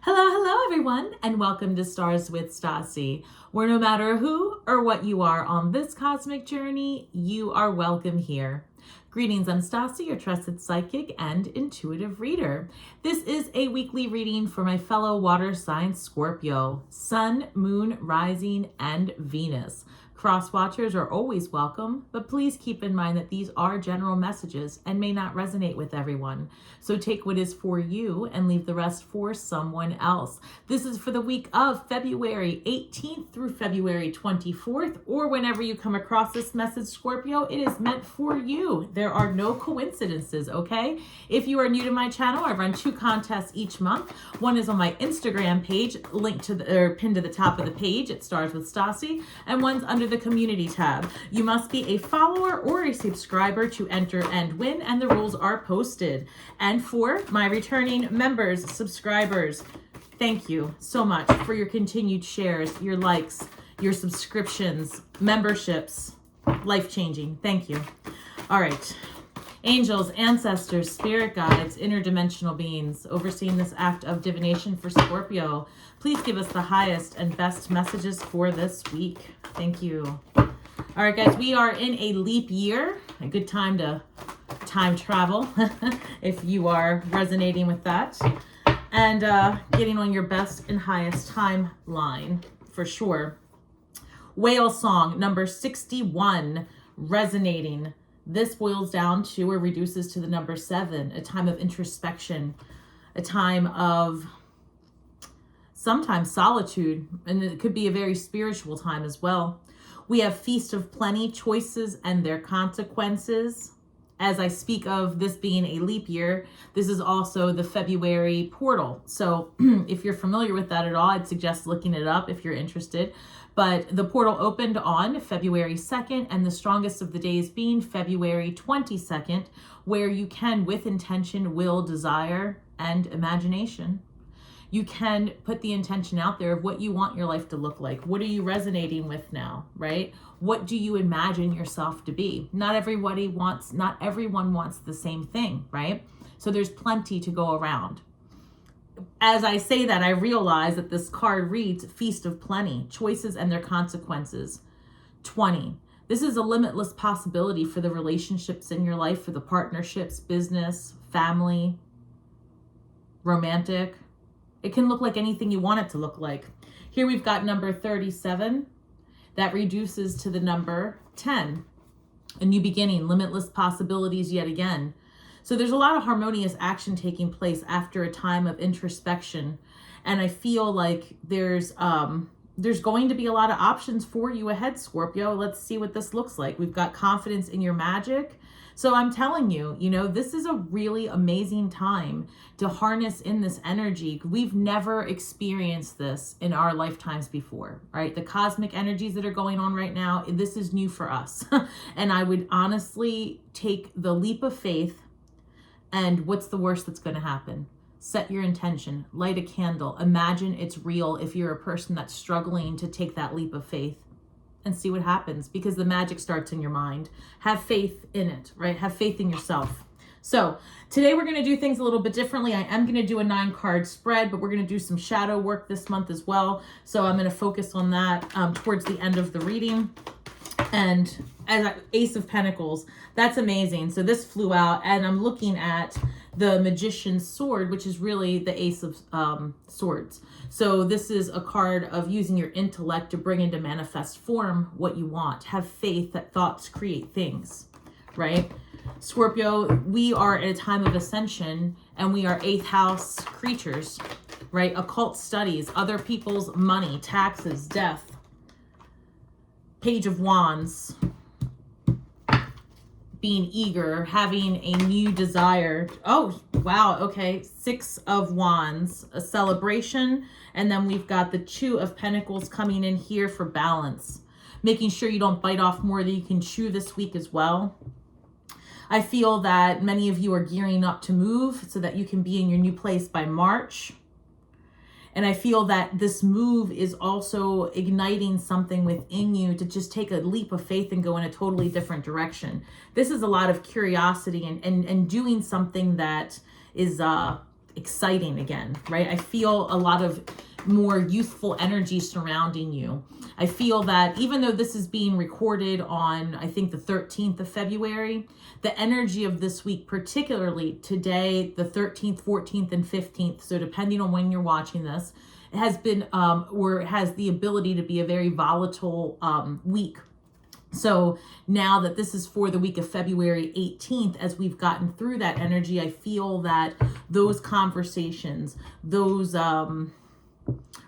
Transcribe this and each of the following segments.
Hello everyone, and welcome to Stars with Stasi, where no matter who or what you are on this cosmic journey, you are welcome here. Greetings, I'm Stasi, your trusted psychic and intuitive reader. This is a weekly reading for my fellow water sign Scorpio, Sun, Moon, Rising, and Venus. Cross watchers are always welcome, but please keep in mind that these are general messages and may not resonate with everyone. So take what is for you and leave the rest for someone else. This is for the week of February 18th through February 24th, or whenever you come across this message, Scorpio, it is meant for you. There are no coincidences, okay? If you are new to my channel, I run 2 contests each month. One is on my Instagram page, linked to pinned to the top of the page at Stars with Stasi, and one's under the community tab. You must be a follower or a subscriber to enter and win, and the rules are posted. And for my returning members, subscribers, thank you so much for your continued shares, your likes, your subscriptions, memberships, life-changing. Thank you. All right. Angels, ancestors, spirit guides, interdimensional beings, overseeing this act of divination for Scorpio, please give us the highest and best messages for this week. Thank you. All right, guys, we are in a leap year, a good time to time travel if you are resonating with that, and getting on your best and highest timeline for sure. Whale song number 61, resonating. This boils down to or reduces to the number 7, a time of introspection, a time of sometimes solitude, and it could be a very spiritual time as well. We have Feast of Plenty, choices and their consequences. As I speak of this being a leap year, this is also the February portal. So if you're familiar with that at all, I'd suggest looking it up if you're interested. But the portal opened on February 2nd, and the strongest of the days being February 22nd, where you can, with intention, will, desire, and imagination, you can put the intention out there of what you want your life to look like. What are you resonating with now, right? What do you imagine yourself to be? Not everyone wants the same thing, right? So there's plenty to go around. As I say that, I realize that this card reads Feast of Plenty, choices and their consequences. 20. This is a limitless possibility for the relationships in your life, for the partnerships, business, family, romantic. It can look like anything you want it to look like. Here we've got number 37. That reduces to the number 10. A new beginning, limitless possibilities yet again. So there's a lot of harmonious action taking place after a time of introspection. And I feel like there's going to be a lot of options for you ahead, Scorpio. Let's see what this looks like. We've got confidence in your magic. So I'm telling you, this is a really amazing time to harness in this energy. We've never experienced this in our lifetimes before, right? The cosmic energies that are going on right now, this is new for us. And I would honestly take the leap of faith. And what's the worst that's going to happen? Set your intention, light a candle, imagine it's real if you're a person that's struggling to take that leap of faith, and see what happens, because the magic starts in your mind. Have faith in it, right? Have faith in yourself. So today we're going to do things a little bit differently. I am going to do a 9-card spread, but we're going to do some shadow work this month as well. So I'm going to focus on that towards the end of the reading. And as Ace of Pentacles, that's amazing. So this flew out, and I'm looking at the Magician's Sword, which is really the Ace of Swords. So this is a card of using your intellect to bring into manifest form what you want. Have faith that thoughts create things, right? Scorpio, we are at a time of ascension, and we are 8th house creatures, right? Occult studies, other people's money, taxes, death. Page of Wands, being eager, having a new desire. Oh, wow. Okay. 6 of Wands, a celebration. And then we've got the 2 of Pentacles coming in here for balance, making sure you don't bite off more than you can chew this week as well. I feel that many of you are gearing up to move so that you can be in your new place by March. And I feel that this move is also igniting something within you to just take a leap of faith and go in a totally different direction. This is a lot of curiosity and doing something that is exciting again, right? I feel a lot of more youthful energy surrounding you. I feel that even though this is being recorded on, I think, the 13th of February, the energy of this week, particularly today, the 13th, 14th, and 15th, so depending on when you're watching this, it has been, or has the ability to be a very volatile week. So now that this is for the week of February 18th, as we've gotten through that energy, I feel that those conversations, those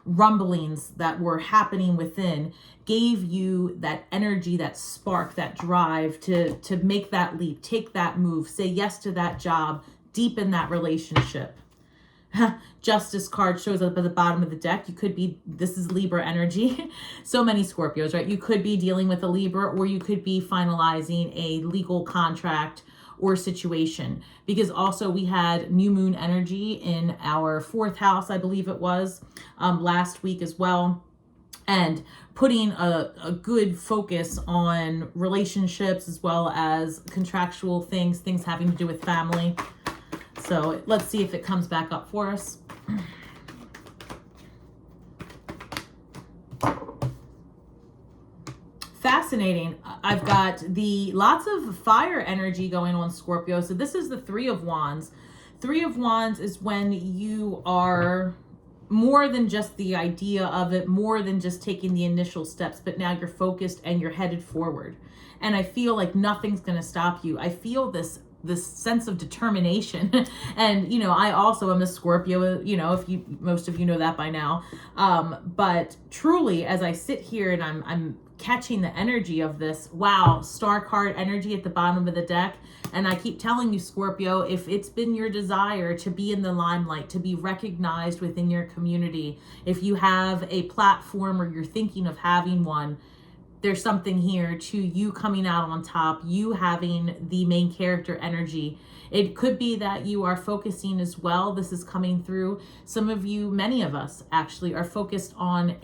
rumblings that were happening within gave you that energy, that spark, that drive to make that leap, take that move, say yes to that job, deepen that relationship. Justice card shows up at the bottom of the deck. You could be, this is Libra energy. So many Scorpios, right? You could be dealing with a Libra, or you could be finalizing a legal contract or situation, because also we had new moon energy in our 4th house, I believe it was, last week as well. And putting a good focus on relationships as well as contractual things having to do with family. So let's see if it comes back up for us. Fascinating. I've got lots of fire energy going on, Scorpio. So this is the 3 of Wands. 3 of Wands is when you are more than just the idea of it, more than just taking the initial steps, but now you're focused and you're headed forward. And I feel like nothing's going to stop you. I feel this sense of determination. And, you know, I also am a Scorpio, you know, most of you know that by now. But truly, as I sit here and I'm catching the energy of this, wow, star card energy at the bottom of the deck. And I keep telling you, Scorpio, if it's been your desire to be in the limelight, to be recognized within your community, if you have a platform or you're thinking of having one, there's something here to you coming out on top, you having the main character energy. It could be that you are focusing as well. This is coming through. Some of you, many of us actually, are focused on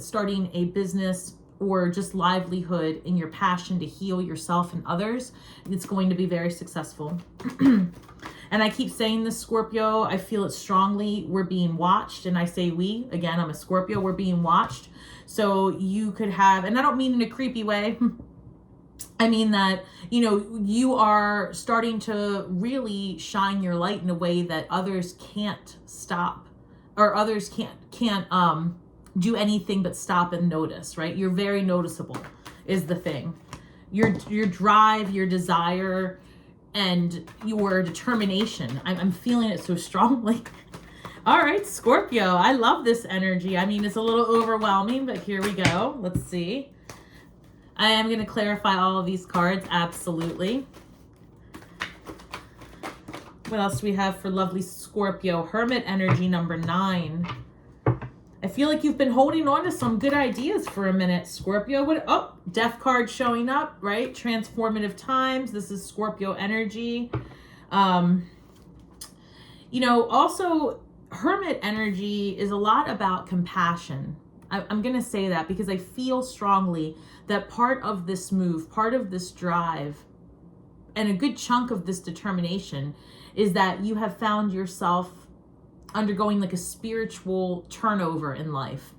starting a business or just livelihood in your passion to heal yourself and others. It's going to be very successful. And I keep saying this, Scorpio, I feel it strongly. We're being watched. And I say we, again, I'm a Scorpio, we're being watched. So you could have, and I don't mean in a creepy way. I mean that, you know, you are starting to really shine your light in a way that others can't stop, or others can't do anything but stop and notice, right? You're very noticeable is the thing. Your drive, your desire, and your determination. I'm feeling it so strongly. All right, Scorpio, I love this energy. I mean, it's a little overwhelming, but here we go. Let's see. I am going to clarify all of these cards. Absolutely. What else do we have for lovely Scorpio? Hermit energy number 9. I feel like you've been holding on to some good ideas for a minute, Scorpio. Oh, Death card showing up, right? Transformative times. This is Scorpio energy. You know, also, Hermit energy is a lot about compassion. I'm going to say that because I feel strongly that part of this move, part of this drive, and a good chunk of this determination is that you have found yourself undergoing like a spiritual turnover in life.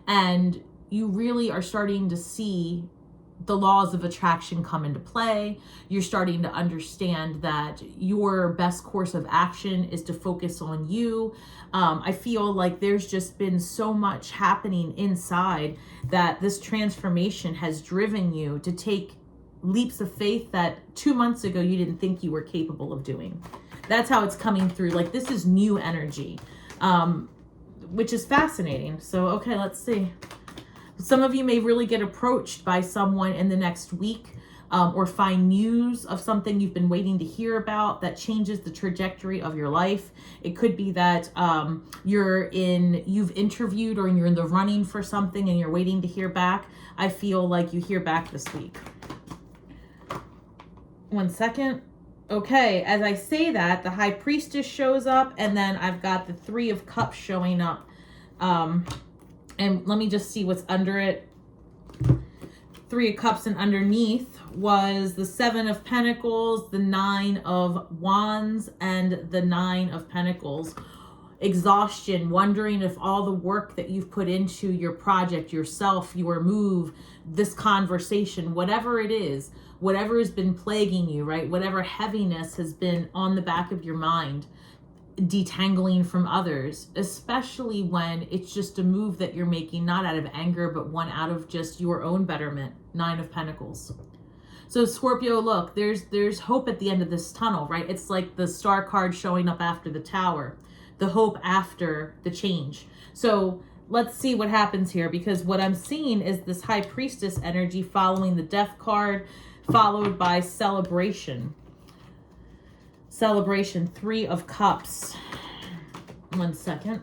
And you really are starting to see the laws of attraction come into play. You're starting to understand that your best course of action is to focus on you. I feel like there's just been so much happening inside that this transformation has driven you to take leaps of faith that 2 months ago you didn't think you were capable of doing. That's how it's coming through. Like, this is new energy, which is fascinating. So, okay, let's see. Some of you may really get approached by someone in the next week, or find news of something you've been waiting to hear about that changes the trajectory of your life. It could be that you've interviewed or you're in the running for something and you're waiting to hear back. I feel like you hear back this week. 1 second. Okay, as I say that, the High Priestess shows up, and then I've got the 3 of Cups showing up. And let me just see what's under it. Three of Cups, and underneath was the Seven of Pentacles, the Nine of Wands, and the Nine of Pentacles. Exhaustion, wondering if all the work that you've put into your project, yourself, your move, this conversation, whatever it is, whatever has been plaguing you, right? Whatever heaviness has been on the back of your mind, detangling from others, especially when it's just a move that you're making, not out of anger, but one out of just your own betterment. Nine of Pentacles. So Scorpio, look, there's hope at the end of this tunnel, right? It's like the star card showing up after the Tower, the hope after the change. So let's see what happens here, because what I'm seeing is this High Priestess energy following the Death card, followed by Celebration. Celebration, Three of Cups. 1 second.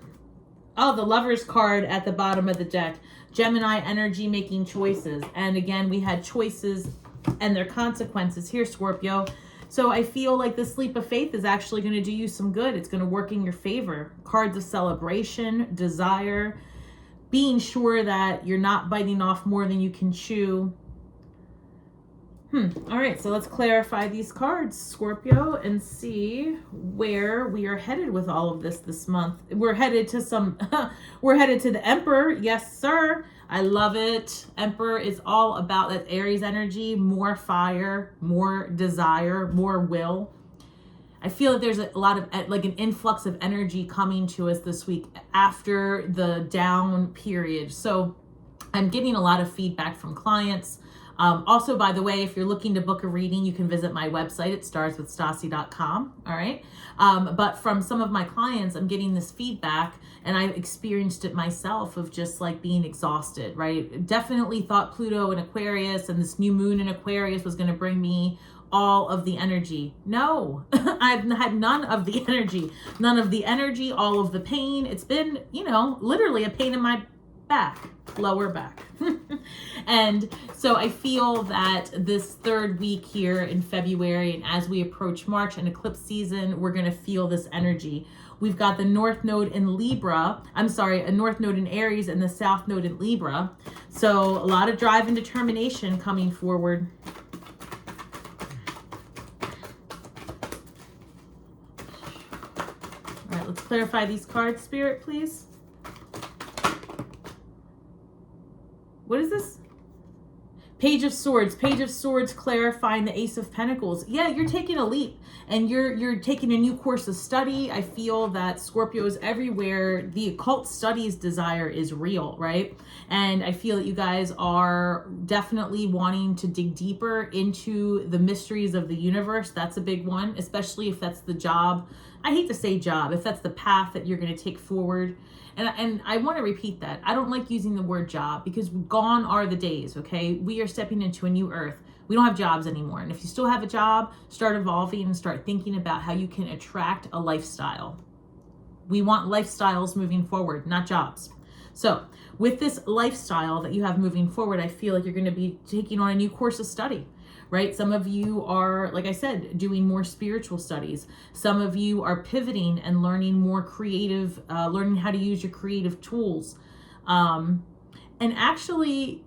Oh, the Lovers card at the bottom of the deck. Gemini energy, making choices. And again, we had choices and their consequences here, Scorpio. So I feel like this leap of faith is actually going to do you some good. It's going to work in your favor. Cards of celebration, desire, being sure that you're not biting off more than you can chew. All right, so let's clarify these cards, Scorpio, and see where we are headed with all of this month. We're headed to we're headed to the Emperor. Yes, sir. I love it. Emperor is all about that Aries energy, more fire, more desire, more will. I feel that there's a lot of like an influx of energy coming to us this week after the down period. So I'm getting a lot of feedback from clients. Also, by the way, if you're looking to book a reading, you can visit my website at starswithstasi.com. All right. But from some of my clients, I'm getting this feedback, and I've experienced it myself, of just like being exhausted, right? Definitely thought Pluto in Aquarius and this new moon in Aquarius was going to bring me all of the energy. No, I've had none of the energy, all of the pain. It's been, literally a pain in my back, lower back. And so I feel that this third week here in February, and as we approach March and eclipse season, we're going to feel this energy. We've got the North Node in Libra. A North Node in Aries and the South Node in Libra. So a lot of drive and determination coming forward. All right, let's clarify these cards, Spirit, please. What is this? Page of Swords. Page of Swords clarifying the Ace of Pentacles. Yeah, you're taking a leap, and you're taking a new course of study. I feel that Scorpio is everywhere. The occult studies desire is real, right? And I feel that you guys are definitely wanting to dig deeper into the mysteries of the universe. That's a big one, especially if that's the job. I hate to say job, if that's the path that you're going to take forward. And I want to repeat that. I don't like using the word job, because gone are the days, okay? We are stepping into a new earth. We don't have jobs anymore. And if you still have a job, start evolving and start thinking about how you can attract a lifestyle. We want lifestyles moving forward, not jobs. So with this lifestyle that you have moving forward, I feel like you're going to be taking on a new course of study. Right? Some of you are, like I said, doing more spiritual studies. Some of you are pivoting and learning more creative, learning how to use your creative tools. And actually,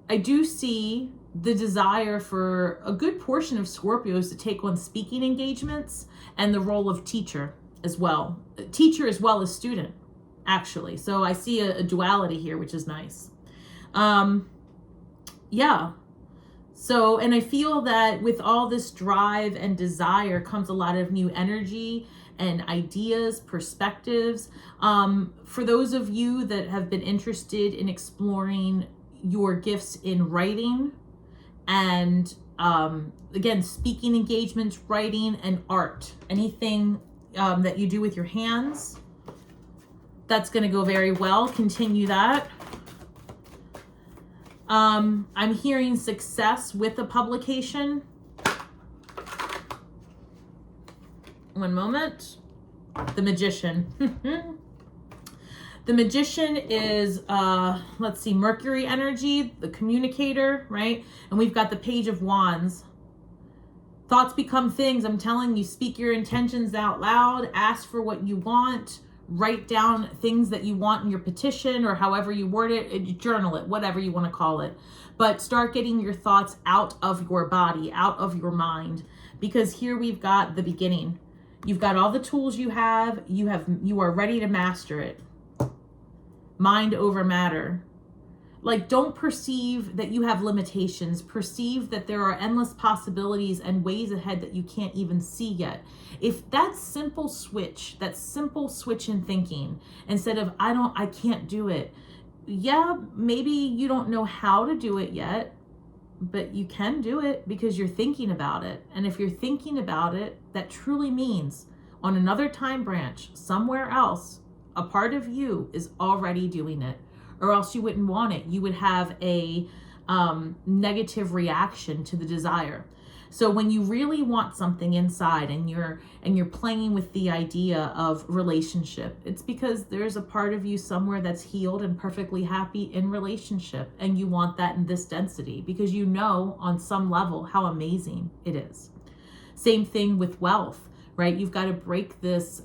I do see the desire for a good portion of Scorpios to take on speaking engagements and the role of teacher as well. Teacher as well as student, actually. So I see a duality here, which is nice. Yeah. So, and I feel that with all this drive and desire comes a lot of new energy and ideas, perspectives. For those of you that have been interested in exploring your gifts in writing and, again, speaking engagements, writing, and art, anything that you do with your hands, that's going to go very well. Continue that. I'm hearing success with a publication. One moment. The Magician. The Magician is, let's see, Mercury energy, the communicator, right? And we've got the Page of Wands. Thoughts become things. I'm telling you, speak your intentions out loud. Ask for what you want. write down things that you want in your petition, or however you word it, journal it, whatever you want to call it. But start getting your thoughts out of your body, out of your mind, because here we've got the beginning. You've got all the tools you are ready to master it. Mind over matter. Like, don't perceive that you have limitations. Perceive that there are endless possibilities and ways ahead that you can't even see yet. If that simple switch in thinking, instead of, I can't do it. Yeah, maybe you don't know how to do it yet, but you can do it because you're thinking about it. And if you're thinking about it, that truly means on another time branch, somewhere else, a part of you is already doing it. Or else you wouldn't want it. You would have a negative reaction to the desire. So when you really want something inside and you're playing with the idea of relationship, it's because there's a part of you somewhere that's healed and perfectly happy in relationship, and you want that in this density because you know on some level how amazing it is. Same thing with wealth, right? You've got to break this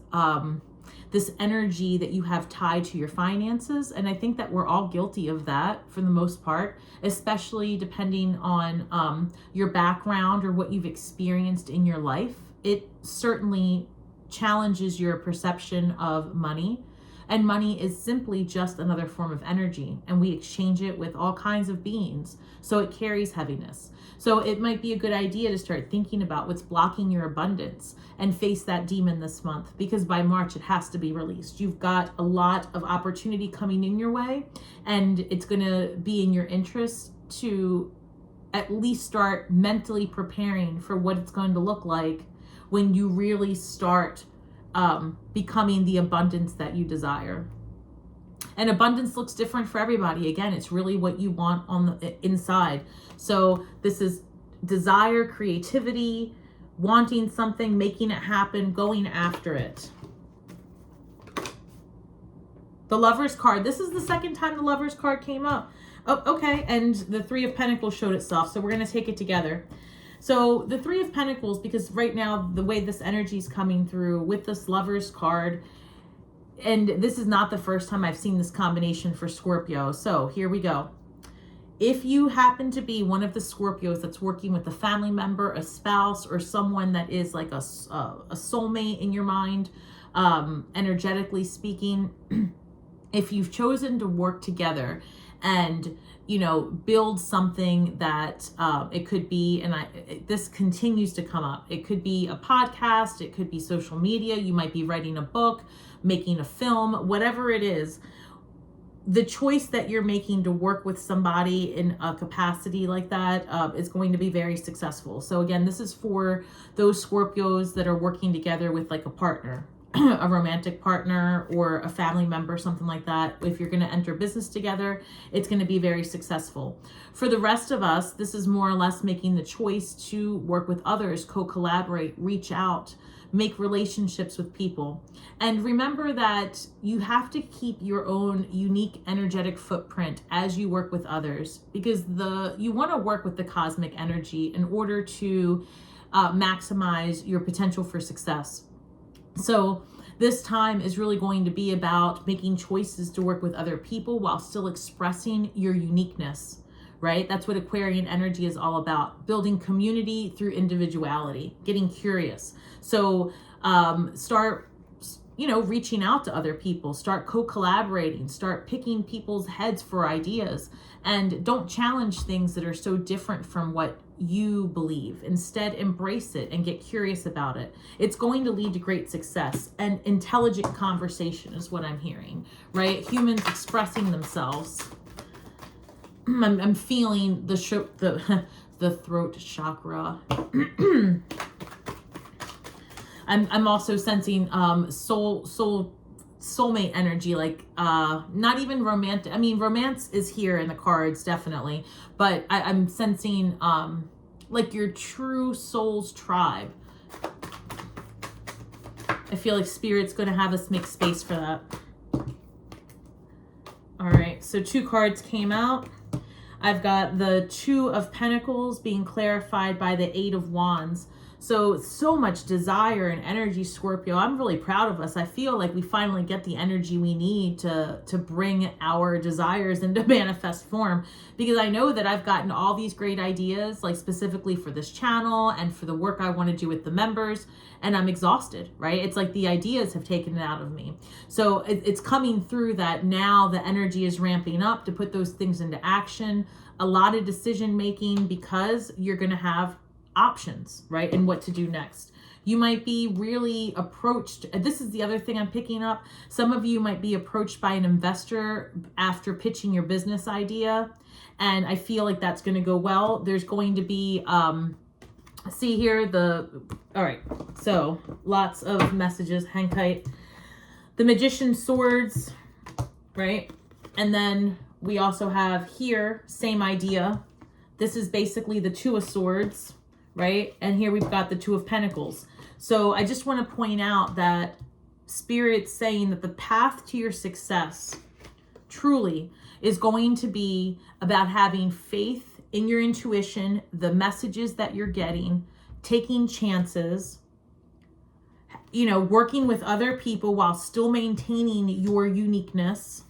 this energy that you have tied to your finances. And I think that we're all guilty of that for the most part, especially depending on your background or what you've experienced in your life. It certainly challenges your perception of money. And money is simply just another form of energy. And we exchange it with all kinds of beings. So it carries heaviness. So it might be a good idea to start thinking about what's blocking your abundance and face that demon this month, because by March it has to be released. You've got a lot of opportunity coming in your way, and it's going to be in your interest to at least start mentally preparing for what it's going to look like when you really start becoming the abundance that you desire. And abundance looks different for everybody. Again, it's really what you want on the inside. So this is desire, creativity, wanting something, making it happen, going after it. The Lover's card. This is the second time the Lover's card came up. Oh, okay. And the Three of Pentacles showed itself. So we're going to take it together. So the Three of Pentacles, because right now the way this energy is coming through with this Lover's card, and this is not the first time I've seen this combination for Scorpio. So here we go. If you happen to be one of the Scorpios that's working with a family member, a spouse, or someone that is like a soulmate in your mind, energetically speaking, if you've chosen to work together and, build something that it could be, and this continues to come up. It could be a podcast. It could be social media. You might be writing a book, making a film, whatever it is. The choice that you're making to work with somebody in a capacity like that is going to be very successful. So again, this is for those Scorpios that are working together with like a partner, a romantic partner or a family member, something like that. If you're going to enter business together, it's going to be very successful. For the rest of us, this is more or less making the choice to work with others, co-collaborate, reach out, make relationships with people. And remember that you have to keep your own unique energetic footprint as you work with others, because you want to work with the cosmic energy in order to maximize your potential for success. So this time is really going to be about making choices to work with other people while still expressing your uniqueness, right? That's what Aquarian energy is all about. Building community through individuality, getting curious. So start, reaching out to other people, start co-collaborating, start picking people's heads for ideas, and don't challenge things that are so different from what you believe. Instead, embrace it and get curious about it. It's going to lead to great success, and intelligent conversation is what I'm hearing, right? Humans expressing themselves. I'm feeling the throat chakra. I'm also sensing soulmate energy, like not even romantic. I mean, romance is here in the cards, definitely, but I'm sensing like your true soul's tribe. I feel like Spirit's going to have us make space for that. All right, so 2 cards came out. I've got the Two of Pentacles being clarified by the 8 of Wands. So much desire and energy, Scorpio. I'm really proud of us. I feel like we finally get the energy we need to bring our desires into manifest form, because I know that I've gotten all these great ideas, like specifically for this channel and for the work I want to do with the members, and I'm exhausted, right? It's like the ideas have taken it out of me. So it's coming through that now the energy is ramping up to put those things into action. A lot of decision making, because you're going to have options, right? And what to do next. You might be really approached. This is the other thing I'm picking up. Some of you might be approached by an investor after pitching your business idea. And I feel like that's going to go well. There's going to be, see here, all right. So lots of messages, hang tight. The Magician's Swords, right? And then we also have here, same idea. This is basically the Two of Swords, right? And here we've got the Two of Pentacles. So I just want to point out that Spirit's saying that the path to your success truly is going to be about having faith in your intuition, the messages that you're getting, taking chances, you know, working with other people while still maintaining your uniqueness,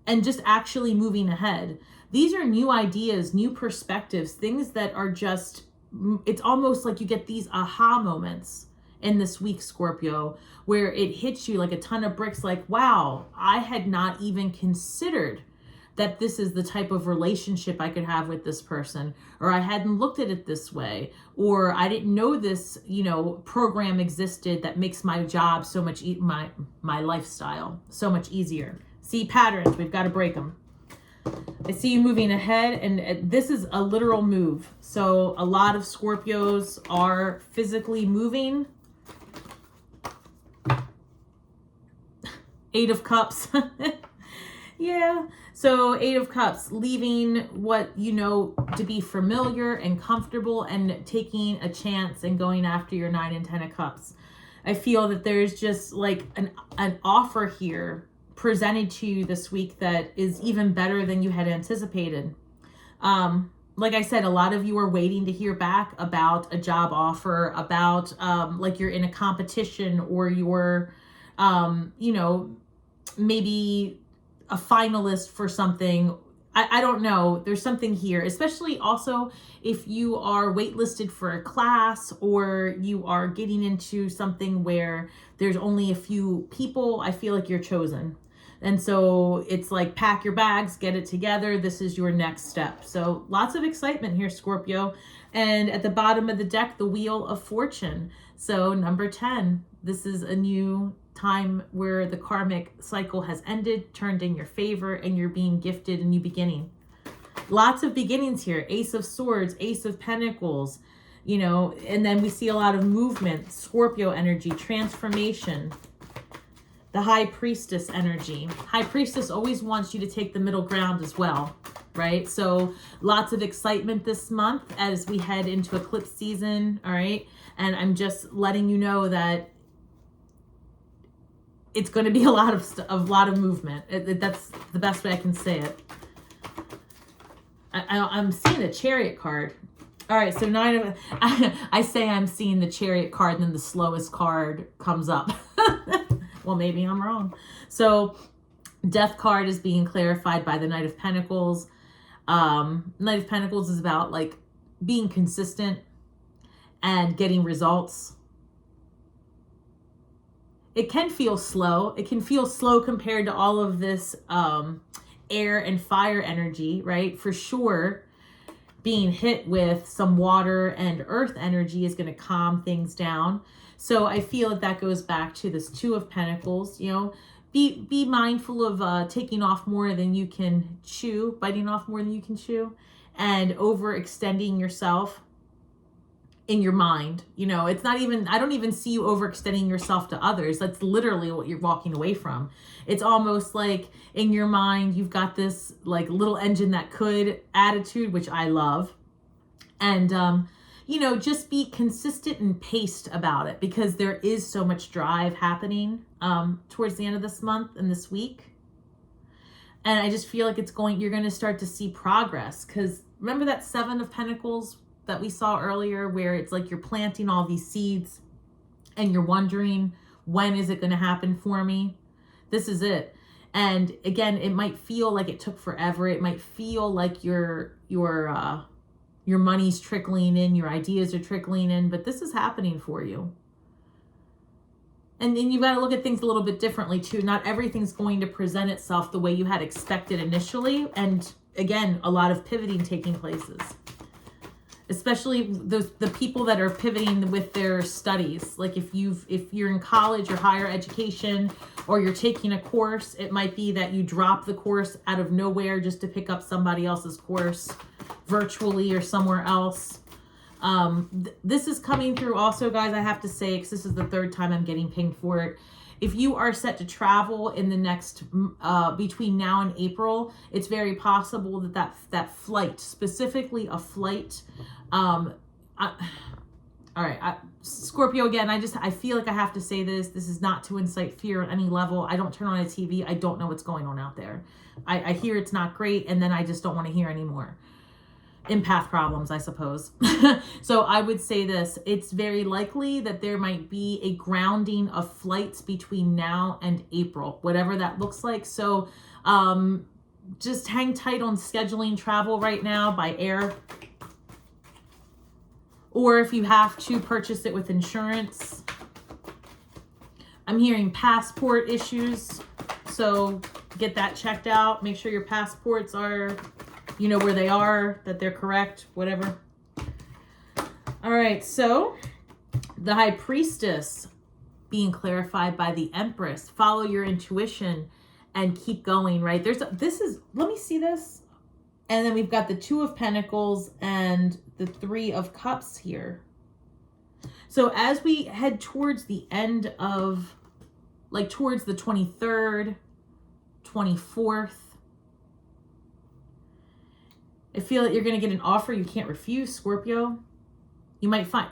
and just actually moving ahead. These are new ideas, new perspectives, things that are just, it's almost like you get these aha moments in this week, Scorpio, where it hits you like a ton of bricks, like, wow, I had not even considered that this is the type of relationship I could have with this person, or I hadn't looked at it this way, or I didn't know this, you know, program existed that makes my job so much, my lifestyle so much easier. See patterns, we've got to break them. I see you moving ahead, and this is a literal move. So a lot of Scorpios are physically moving. Eight of Cups. Yeah. So Eight of Cups, leaving what you know to be familiar and comfortable and taking a chance and going after your 9 and 10 of Cups. I feel that there's just like an offer here presented to you this week that is even better than you had anticipated. Like I said, a lot of you are waiting to hear back about a job offer, about like you're in a competition, or you're, you know, maybe a finalist for something. I don't know. There's something here, especially also if you are waitlisted for a class, or you are getting into something where there's only a few people. I feel like you're chosen. And so it's like, pack your bags, get it together. This is your next step. So lots of excitement here, Scorpio. And at the bottom of the deck, the Wheel of Fortune. So number 10, this is a new time where the karmic cycle has ended, turned in your favor, and you're being gifted a new beginning. Lots of beginnings here. Ace of Swords, Ace of Pentacles, you know, and then we see a lot of movement, Scorpio energy, transformation. The High Priestess energy. High Priestess always wants you to take the middle ground as well, right? So lots of excitement this month as we head into eclipse season, all right? And I'm just letting you know that it's going to be a lot of movement. That's the best way I can say it. I'm seeing the Chariot card. All right, so I say I'm seeing the Chariot card, and then the slowest card comes up. Well, maybe I'm wrong. So Death card is being clarified by the Knight of Pentacles. Knight of Pentacles is about like being consistent and getting results. It can feel slow. It can feel slow compared to all of this air and fire energy, right? For sure, being hit with some water and earth energy is going to calm things down. So I feel that goes back to this Two of Pentacles. You know, be mindful of taking off more than you can chew, biting off more than you can chew, and overextending yourself in your mind. You know, it's not even, I don't even see you overextending yourself to others. That's literally what you're walking away from. It's almost like in your mind, you've got this like little engine that could attitude, which I love. And, you know, just be consistent and paced about it, because there is so much drive happening towards the end of this month and this week. And I just feel like you're going to start to see progress, because remember that Seven of Pentacles that we saw earlier, where it's like you're planting all these seeds and you're wondering, when is it going to happen for me? This is it. And again, it might feel like it took forever. It might feel like your money's trickling in, your ideas are trickling in, but this is happening for you. And then you've got to look at things a little bit differently too. Not everything's going to present itself the way you had expected initially. And again, a lot of pivoting taking places. Especially the people that are pivoting with their studies. Like if you're in college or higher education, or you're taking a course, it might be that you drop the course out of nowhere just to pick up somebody else's course virtually or somewhere else. This is coming through also, guys, I have to say, because this is the third time I'm getting pinged for it. If you are set to travel in the next, between now and April, it's very possible that flight, specifically a flight, all right, Scorpio, again, I feel like I have to say this. This is not to incite fear on any level. I don't turn on a TV. I don't know what's going on out there. I hear it's not great, and then I just don't want to hear anymore. Empath problems, I suppose. So I would say this, it's very likely that there might be a grounding of flights between now and April, whatever that looks like. So just hang tight on scheduling travel right now by air. Or if you have to, purchase it with insurance. I'm hearing passport issues, so get that checked out. Make sure your passports are, you know, where they are, that they're correct, whatever. All right, so the High Priestess being clarified by the Empress. Follow your intuition and keep going, right? Let me see this. And then we've got the Two of Pentacles and the Three of Cups here. So as we head towards the end of, like towards the 23rd, 24th, I feel that you're going to get an offer you can't refuse, Scorpio. You might find,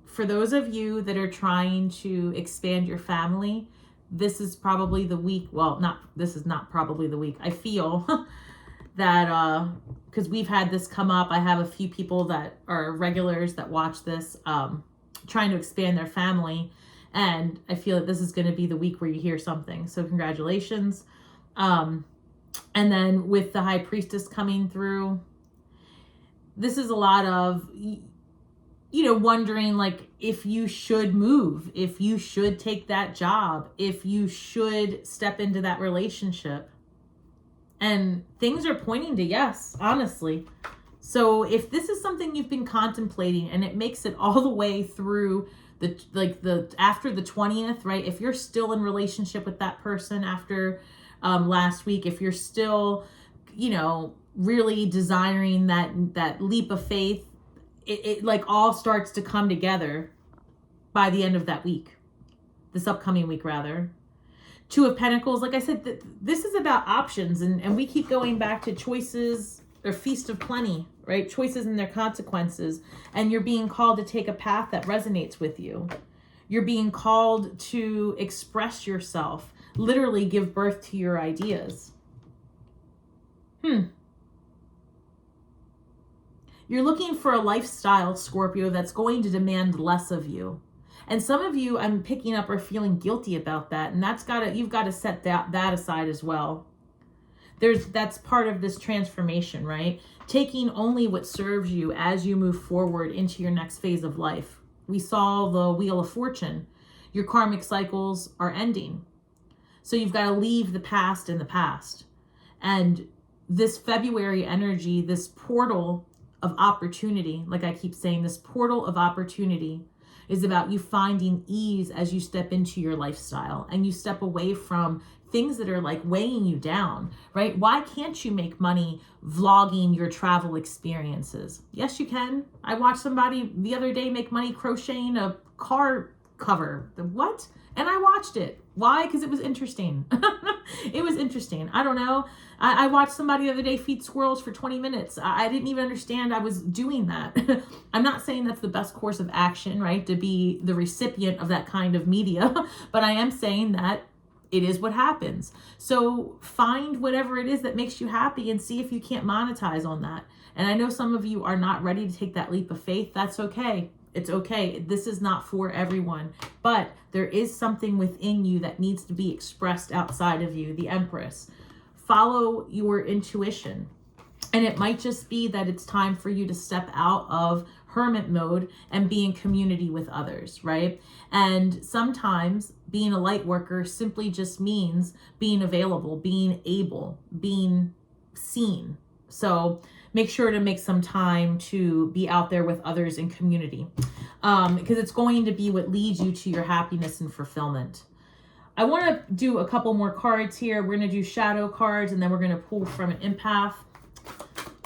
for those of you that are trying to expand your family, this is probably the week. Well, this is not probably the week. I feel that, because we've had this come up. I have a few people that are regulars that watch this, trying to expand their family. And I feel that this is going to be the week where you hear something. So congratulations. And then with the High Priestess coming through, this is a lot of, you know, wondering like if you should move, if you should take that job, if you should step into that relationship. And things are pointing to yes, honestly. So if this is something you've been contemplating and it makes it all the way through after the 20th, right? If you're still in relationship with that person after last week, if you're still, you know, really desiring that leap of faith, it like all starts to come together by the end of that week, this upcoming week rather. Two of Pentacles, like I said, this is about options, and we keep going back to choices or feast of plenty, right? Choices and their consequences, and you're being called to take a path that resonates with you. You're being called to express yourself, literally give birth to your ideas. You're looking for a lifestyle, Scorpio, that's going to demand less of you. And some of you, I'm picking up, are feeling guilty about that. And you've got to set that aside as well. That's part of this transformation, right? Taking only what serves you as you move forward into your next phase of life. We saw the Wheel of Fortune. Your karmic cycles are ending. So you've got to leave the past in the past. And this February energy, this portal of opportunity, like I keep saying, this portal of opportunity is about you finding ease as you step into your lifestyle and you step away from things that are like weighing you down, right? Why can't you make money vlogging your travel experiences? Yes, you can. I watched somebody the other day make money crocheting a car cover. What? And I watched it. Why? Because it was interesting. It was interesting. I don't know. I watched somebody the other day feed squirrels for 20 minutes. I didn't even understand I was doing that. I'm not saying that's the best course of action, right? To be the recipient of that kind of media. But I am saying that it is what happens. So find whatever it is that makes you happy and see if you can't monetize on that. And I know some of you are not ready to take that leap of faith. That's okay. It's okay. This is not for everyone, but there is something within you that needs to be expressed outside of you, the Empress. Follow your intuition. And it might just be that it's time for you to step out of hermit mode and be in community with others, right? And sometimes being a light worker simply just means being available, being able, being seen. So make sure to make some time to be out there with others in community, because it's going to be what leads you to your happiness and fulfillment. I want to do a couple more cards here. We're going to do shadow cards, and then we're going to pull from an empath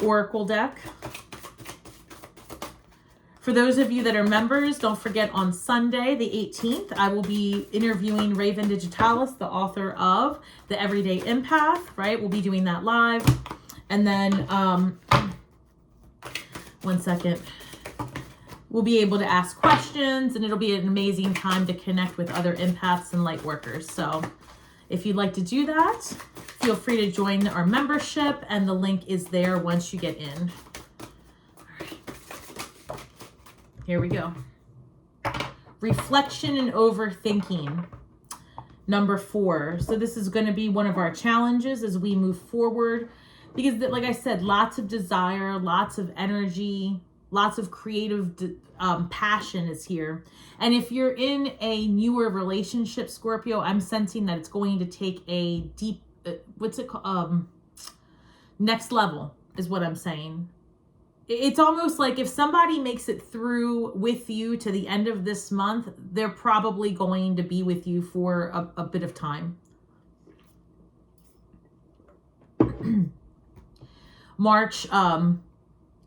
oracle deck. For those of you that are members, don't forget on Sunday, the 18th, I will be interviewing Raven Digitalis, the author of The Everyday Empath, right? We'll be doing that live. And then, one second, we'll be able to ask questions, and it'll be an amazing time to connect with other empaths and light workers. So if you'd like to do that, feel free to join our membership, and the link is there once you get in. All right. Here we go. Reflection and overthinking. Number 4. So this is going to be one of our challenges as we move forward. Because like I said, lots of desire, lots of energy, lots of creative passion is here. And if you're in a newer relationship, Scorpio, I'm sensing that it's going to take a deep, what's it called? Next level is what I'm saying. It's almost like if somebody makes it through with you to the end of this month, they're probably going to be with you for a bit of time. March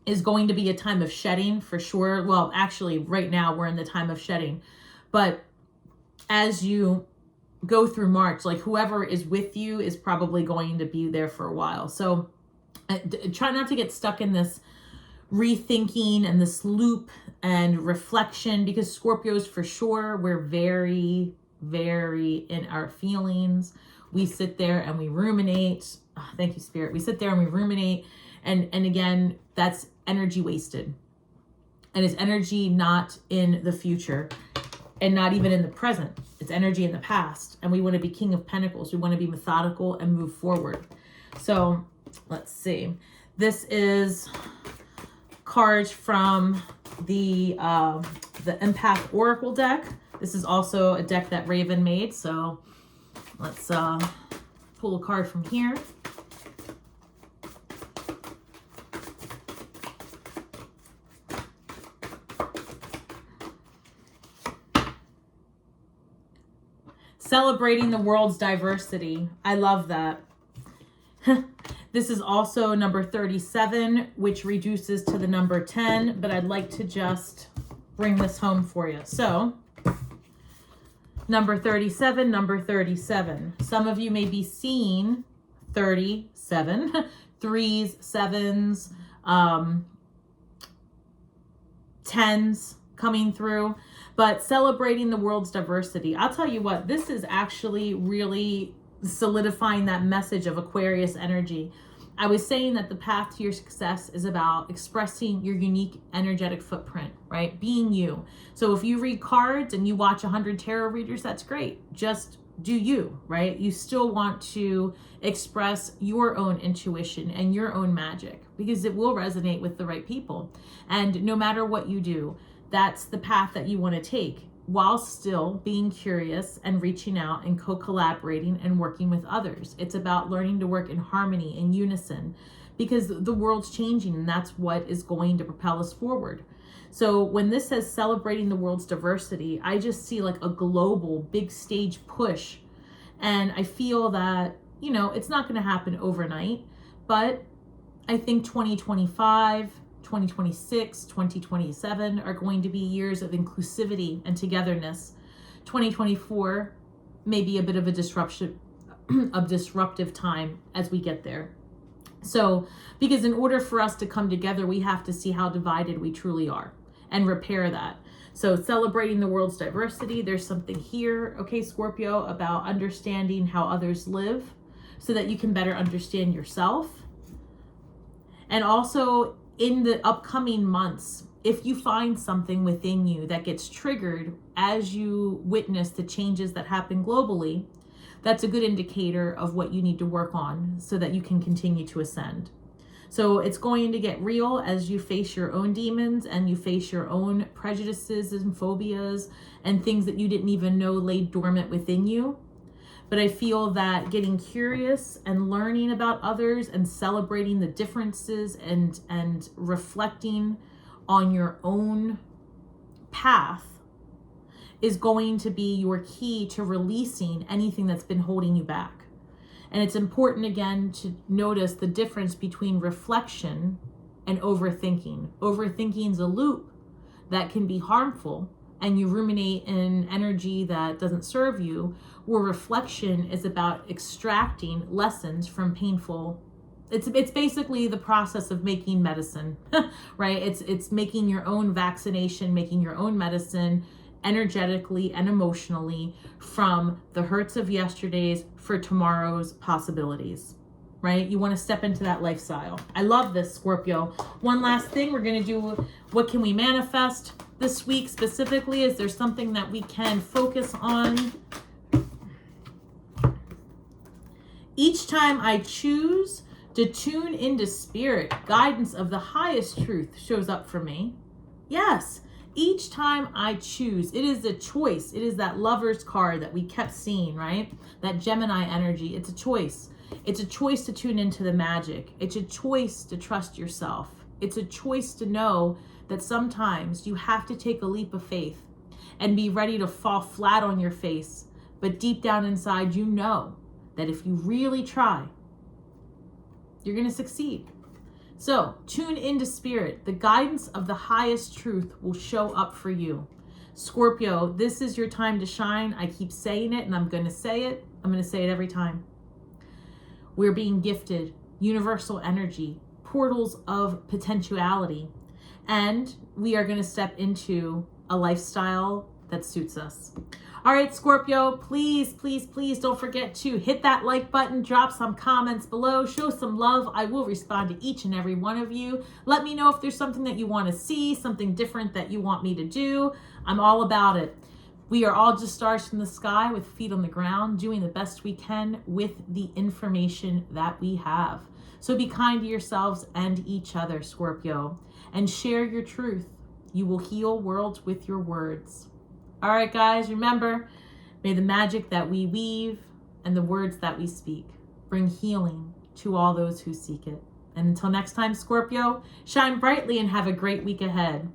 is going to be a time of shedding for sure. Well, actually, right now we're in the time of shedding. But as you go through March, like whoever is with you is probably going to be there for a while. So try not to get stuck in this rethinking and this loop and reflection, because Scorpios, for sure, we're very, very in our feelings. We sit there and we ruminate. Oh, thank you, Spirit. We sit there and we ruminate. And again, that's energy wasted. And it's energy not in the future and not even in the present. It's energy in the past. And we want to be King of Pentacles. We want to be methodical and move forward. So let's see. This is cards from the Empath Oracle deck. This is also a deck that Raven made. So let's pull a card from here. Celebrating the world's diversity. I love that. This is also number 37, which reduces to the number 10, but I'd like to just bring this home for you. So, number 37, number 37. Some of you may be seeing 37, 3s, 7s, 10s coming through. But celebrating the world's diversity. I'll tell you what, this is actually really solidifying that message of Aquarius energy. I was saying that the path to your success is about expressing your unique energetic footprint, right? Being you. So if you read cards and you watch 100 tarot readers, that's great. Just do you, right? You still want to express your own intuition and your own magic, because it will resonate with the right people. And no matter what you do, that's the path that you want to take, while still being curious and reaching out and co-collaborating and working with others. It's about learning to work in harmony, in unison, because the world's changing, and that's what is going to propel us forward. So when this says celebrating the world's diversity, I just see like a global big stage push. And I feel that, you know, it's not going to happen overnight, but I think 2025, 2026, 2027 are going to be years of inclusivity and togetherness. 2024 may be a bit of a disruptive time as we get there. So, because in order for us to come together, we have to see how divided we truly are and repair that. So celebrating the world's diversity, there's something here, okay, Scorpio, about understanding how others live so that you can better understand yourself. And also in the upcoming months, if you find something within you that gets triggered as you witness the changes that happen globally, that's a good indicator of what you need to work on so that you can continue to ascend. So it's going to get real as you face your own demons and you face your own prejudices and phobias and things that you didn't even know lay dormant within you. But I feel that getting curious and learning about others and celebrating the differences and reflecting on your own path is going to be your key to releasing anything that's been holding you back. And it's important, again, to notice the difference between reflection and overthinking. Overthinking is a loop that can be harmful, and you ruminate in energy that doesn't serve you, where reflection is about extracting lessons from painful. It's basically the process of making medicine, right? It's making your own vaccination, making your own medicine, energetically and emotionally, from the hurts of yesterday's for tomorrow's possibilities, right? You want to step into that lifestyle. I love this, Scorpio. One last thing, we're going to do what can we manifest this week specifically. Is there something that we can focus on? Each time I choose to tune into spirit, guidance of the highest truth shows up for me. Yes. Each time I choose, it is a choice. It is that lover's card that we kept seeing, right? That Gemini energy. It's a choice. It's a choice to tune into the magic. It's a choice to trust yourself. It's a choice to know that sometimes you have to take a leap of faith and be ready to fall flat on your face. But deep down inside, you know that if you really try, you're going to succeed. So tune into spirit. The guidance of the highest truth will show up for you. Scorpio, this is your time to shine. I keep saying it, and I'm going to say it. I'm going to say it every time. We're being gifted universal energy, portals of potentiality, and we are going to step into a lifestyle that suits us. All right, Scorpio, please, please, please don't forget to hit that like button, drop some comments below, show some love. I will respond to each and every one of you. Let me know if there's something that you want to see, something different that you want me to do. I'm all about it. We are all just stars from the sky with feet on the ground, doing the best we can with the information that we have. So be kind to yourselves and each other, Scorpio, and share your truth. You will heal worlds with your words. All right, guys, remember, may the magic that we weave and the words that we speak bring healing to all those who seek it. And until next time, Scorpio, shine brightly and have a great week ahead.